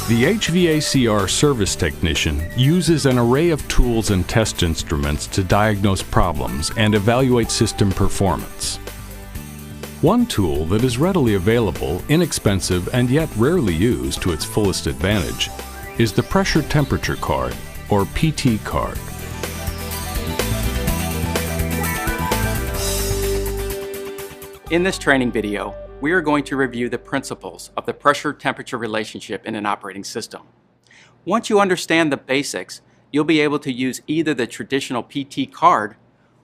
The HVACR service technician uses an array of tools and test instruments to diagnose problems and evaluate system performance. One tool that is readily available, inexpensive, and yet rarely used to its fullest advantage is the Pressure Temperature Card, or PT card. In this training video, we are going to review the principles of the pressure-temperature relationship in an operating system. Once you understand the basics, you'll be able to use either the traditional PT card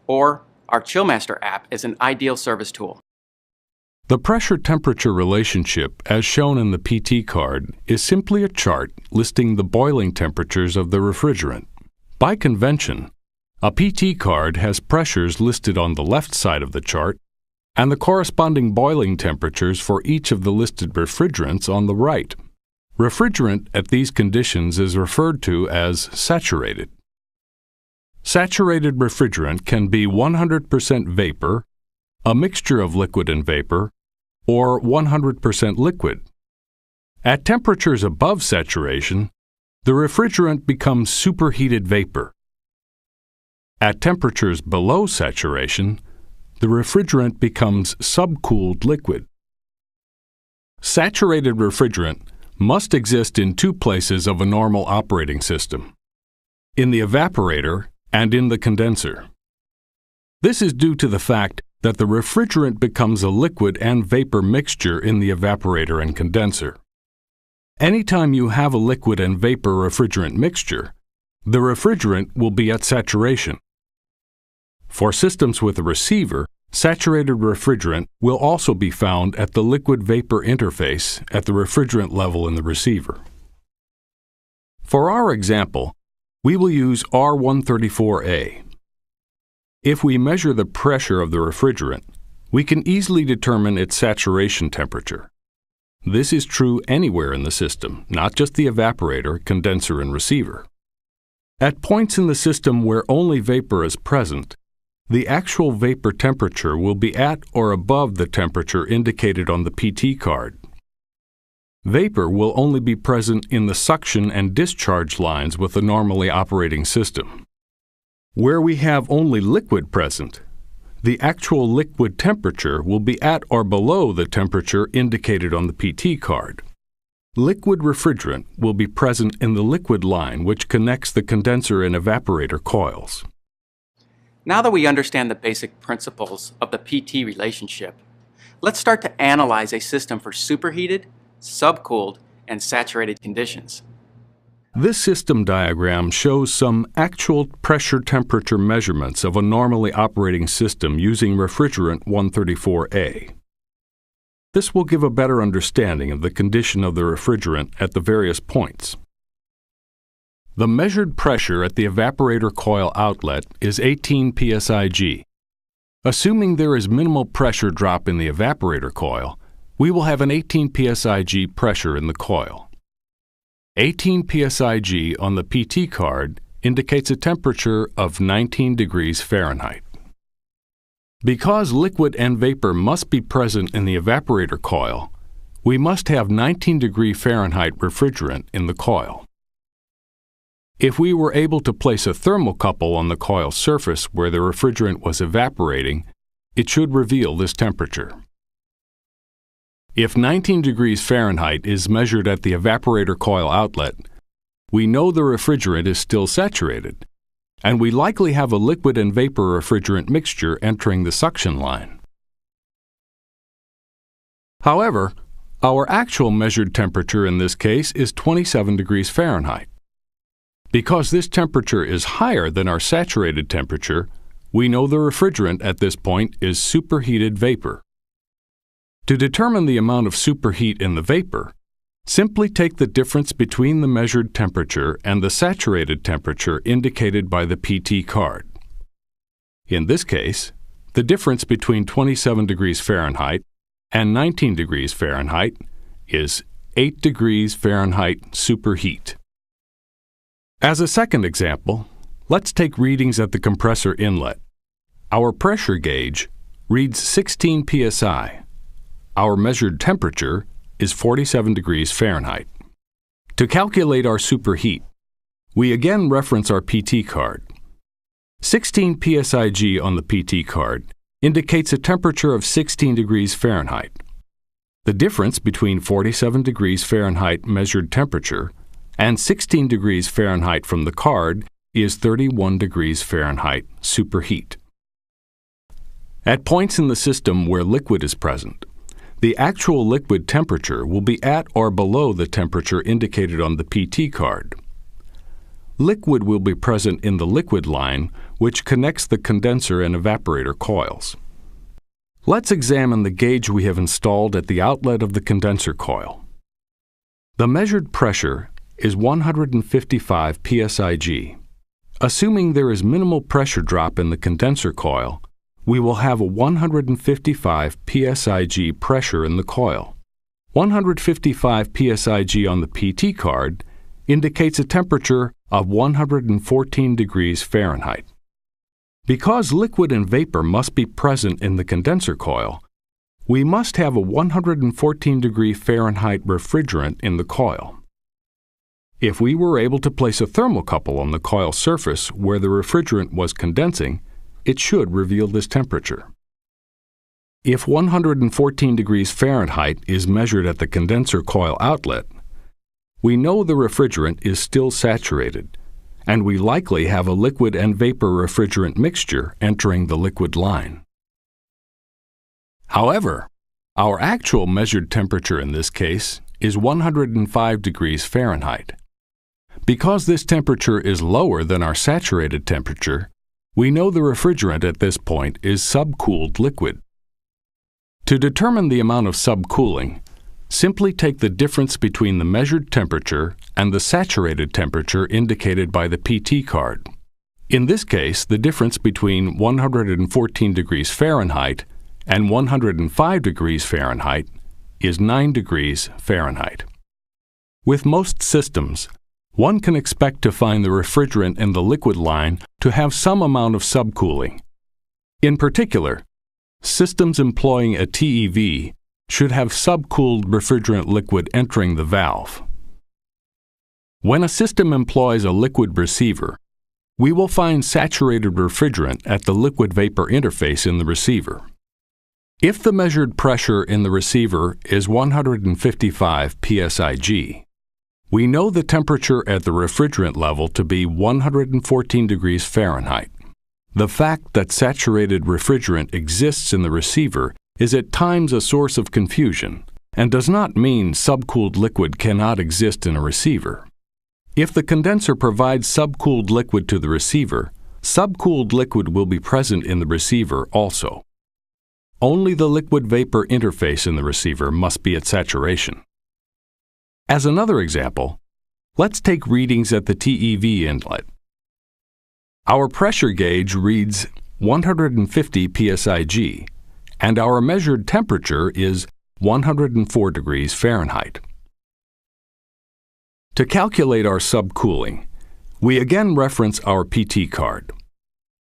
or our ChillMaster app as an ideal service tool. The pressure-temperature relationship, as shown in the PT card, is simply a chart listing the boiling temperatures of the refrigerant. By convention, a PT card has pressures listed on the left side of the chart and the corresponding boiling temperatures for each of the listed refrigerants on the right. Refrigerant at these conditions is referred to as saturated. Saturated refrigerant can be 100% vapor, a mixture of liquid and vapor, or 100% liquid. At temperatures above saturation, the refrigerant becomes superheated vapor. At temperatures below saturation, the refrigerant becomes subcooled liquid. Saturated refrigerant must exist in two places of a normal operating system: in the evaporator and in the condenser. This is due to the fact that the refrigerant becomes a liquid and vapor mixture in the evaporator and condenser. Anytime you have a liquid and vapor refrigerant mixture, the refrigerant will be at saturation. For systems with a receiver, saturated refrigerant will also be found at the liquid-vapor interface at the refrigerant level in the receiver. For our example, we will use R134A. If we measure the pressure of the refrigerant, we can easily determine its saturation temperature. This is true anywhere in the system, not just the evaporator, condenser, and receiver. At points in the system where only vapor is present, the actual vapor temperature will be at or above the temperature indicated on the PT card. Vapor will only be present in the suction and discharge lines with a normally operating system. Where we have only liquid present, the actual liquid temperature will be at or below the temperature indicated on the PT card. Liquid refrigerant will be present in the liquid line which connects the condenser and evaporator coils. Now that we understand the basic principles of the PT relationship, let's start to analyze a system for superheated, subcooled, and saturated conditions. This system diagram shows some actual pressure-temperature measurements of a normally operating system using refrigerant 134A. This will give a better understanding of the condition of the refrigerant at the various points. The measured pressure at the evaporator coil outlet is 18 psig. Assuming there is minimal pressure drop in the evaporator coil, we will have an 18 psig pressure in the coil. 18 psig on the PT card indicates a temperature of 19 degrees Fahrenheit. Because liquid and vapor must be present in the evaporator coil, we must have 19 degree Fahrenheit refrigerant in the coil. If we were able to place a thermocouple on the coil surface where the refrigerant was evaporating, it should reveal this temperature. If 19 degrees Fahrenheit is measured at the evaporator coil outlet, we know the refrigerant is still saturated, and we likely have a liquid and vapor refrigerant mixture entering the suction line. However, our actual measured temperature in this case is 27 degrees Fahrenheit. Because this temperature is higher than our saturated temperature, we know the refrigerant at this point is superheated vapor. To determine the amount of superheat in the vapor, simply take the difference between the measured temperature and the saturated temperature indicated by the PT card. In this case, the difference between 27 degrees Fahrenheit and 19 degrees Fahrenheit is 8 degrees Fahrenheit superheat. As a second example, let's take readings at the compressor inlet. Our pressure gauge reads 16 psi. Our measured temperature is 47 degrees Fahrenheit. To calculate our superheat, we again reference our PT card. 16 psig on the PT card indicates a temperature of 16 degrees Fahrenheit. The difference between 47 degrees Fahrenheit measured temperature and 16 degrees Fahrenheit from the card is 31 degrees Fahrenheit superheat. At points in the system where liquid is present, the actual liquid temperature will be at or below the temperature indicated on the PT card. Liquid will be present in the liquid line, which connects the condenser and evaporator coils. Let's examine the gauge we have installed at the outlet of the condenser coil. The measured pressure is 155 psig. Assuming there is minimal pressure drop in the condenser coil, we will have a 155 psig pressure in the coil. 155 psig on the PT card indicates a temperature of 114 degrees Fahrenheit. Because liquid and vapor must be present in the condenser coil, we must have a 114 degree Fahrenheit refrigerant in the coil. If we were able to place a thermocouple on the coil surface where the refrigerant was condensing, it should reveal this temperature. If 114 degrees Fahrenheit is measured at the condenser coil outlet, we know the refrigerant is still saturated, and we likely have a liquid and vapor refrigerant mixture entering the liquid line. However, our actual measured temperature in this case is 105 degrees Fahrenheit. Because this temperature is lower than our saturated temperature, we know the refrigerant at this point is subcooled liquid. To determine the amount of subcooling, simply take the difference between the measured temperature and the saturated temperature indicated by the PT card. In this case, the difference between 114 degrees Fahrenheit and 105 degrees Fahrenheit is 9 degrees Fahrenheit. With most systems, one can expect to find the refrigerant in the liquid line to have some amount of subcooling. In particular, systems employing a TEV should have subcooled refrigerant liquid entering the valve. When a system employs a liquid receiver, we will find saturated refrigerant at the liquid-vapor interface in the receiver. If the measured pressure in the receiver is 155 psig, we know the temperature at the refrigerant level to be 114 degrees Fahrenheit. The fact that saturated refrigerant exists in the receiver is at times a source of confusion and does not mean subcooled liquid cannot exist in a receiver. If the condenser provides subcooled liquid to the receiver, subcooled liquid will be present in the receiver also. Only the liquid-vapor interface in the receiver must be at saturation. As another example, let's take readings at the TEV inlet. Our pressure gauge reads 150 psig, and our measured temperature is 104 degrees Fahrenheit. To calculate our subcooling, we again reference our PT card.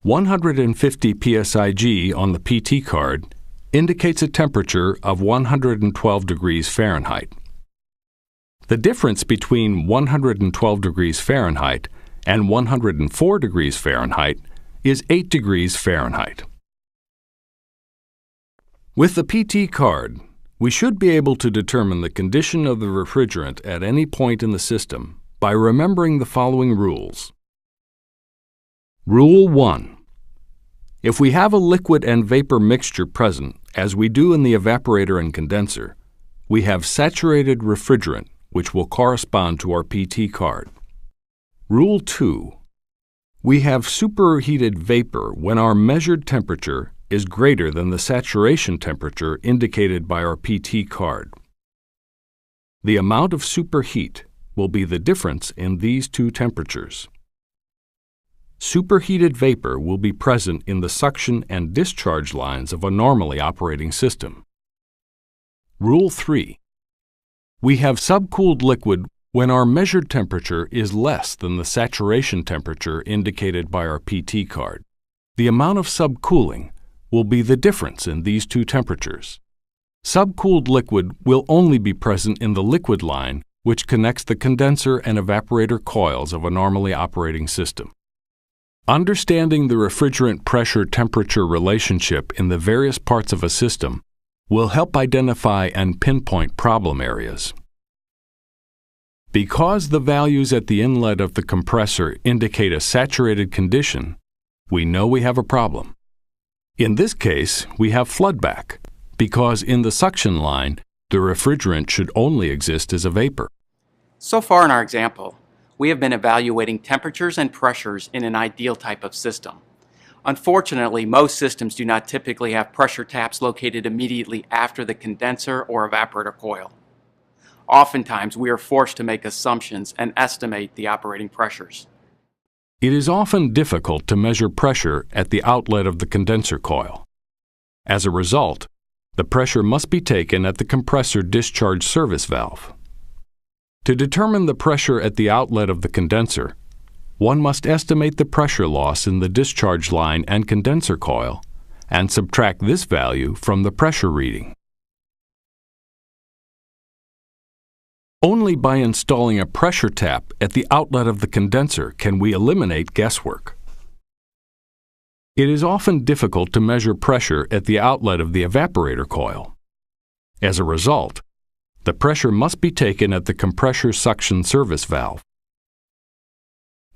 150 psig on the PT card indicates a temperature of 112 degrees Fahrenheit. The difference between 112 degrees Fahrenheit and 104 degrees Fahrenheit is 8 degrees Fahrenheit. With the PT card, we should be able to determine the condition of the refrigerant at any point in the system by remembering the following rules. Rule 1. If we have a liquid and vapor mixture present, as we do in the evaporator and condenser, we have saturated refrigerant, which will correspond to our PT card. Rule 2. We have superheated vapor when our measured temperature is greater than the saturation temperature indicated by our PT card. The amount of superheat will be the difference in these two temperatures. Superheated vapor will be present in the suction and discharge lines of a normally operating system. Rule 3. We have subcooled liquid when our measured temperature is less than the saturation temperature indicated by our PT card. The amount of subcooling will be the difference in these two temperatures. Subcooled liquid will only be present in the liquid line which connects the condenser and evaporator coils of a normally operating system. Understanding the refrigerant pressure-temperature relationship in the various parts of a system will help identify and pinpoint problem areas. Because the values at the inlet of the compressor indicate a saturated condition, we know we have a problem. In this case, we have floodback, because in the suction line, the refrigerant should only exist as a vapor. So far in our example, we have been evaluating temperatures and pressures in an ideal type of system. Unfortunately, most systems do not typically have pressure taps located immediately after the condenser or evaporator coil. Oftentimes, we are forced to make assumptions and estimate the operating pressures. It is often difficult to measure pressure at the outlet of the condenser coil. As a result, the pressure must be taken at the compressor discharge service valve. To determine the pressure at the outlet of the condenser, one must estimate the pressure loss in the discharge line and condenser coil and subtract this value from the pressure reading. Only by installing a pressure tap at the outlet of the condenser can we eliminate guesswork. It is often difficult to measure pressure at the outlet of the evaporator coil. As a result, the pressure must be taken at the compressor suction service valve.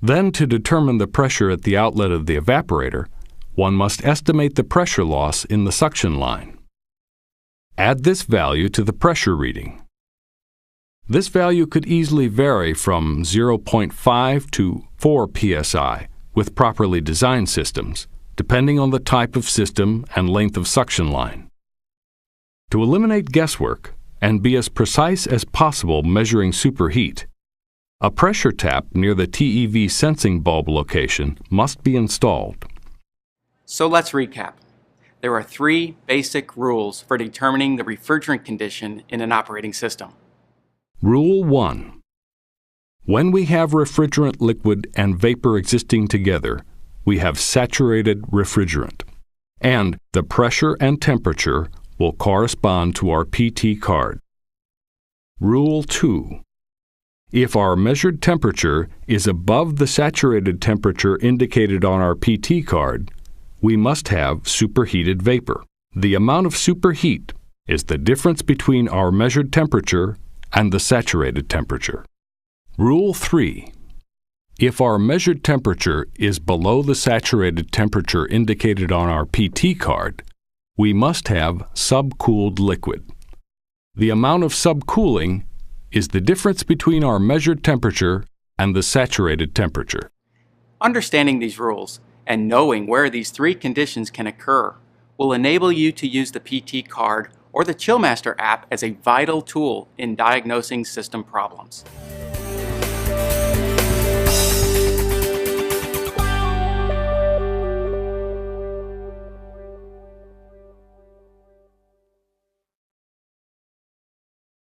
Then, to determine the pressure at the outlet of the evaporator, one must estimate the pressure loss in the suction line. Add this value to the pressure reading. This value could easily vary from 0.5 to 4 psi with properly designed systems, depending on the type of system and length of suction line. To eliminate guesswork and be as precise as possible measuring superheat, a pressure tap near the TEV sensing bulb location must be installed. So let's recap. There are 3 basic rules for determining the refrigerant condition in an operating system. Rule 1. When we have refrigerant liquid and vapor existing together, we have saturated refrigerant, and the pressure and temperature will correspond to our PT card. Rule 2. If our measured temperature is above the saturated temperature indicated on our PT card, we must have superheated vapor. The amount of superheat is the difference between our measured temperature and the saturated temperature. Rule 3. If our measured temperature is below the saturated temperature indicated on our PT card, we must have subcooled liquid. The amount of subcooling is the difference between our measured temperature and the saturated temperature. Understanding these rules and knowing where these 3 conditions can occur will enable you to use the PT card or the ChillMaster app as a vital tool in diagnosing system problems.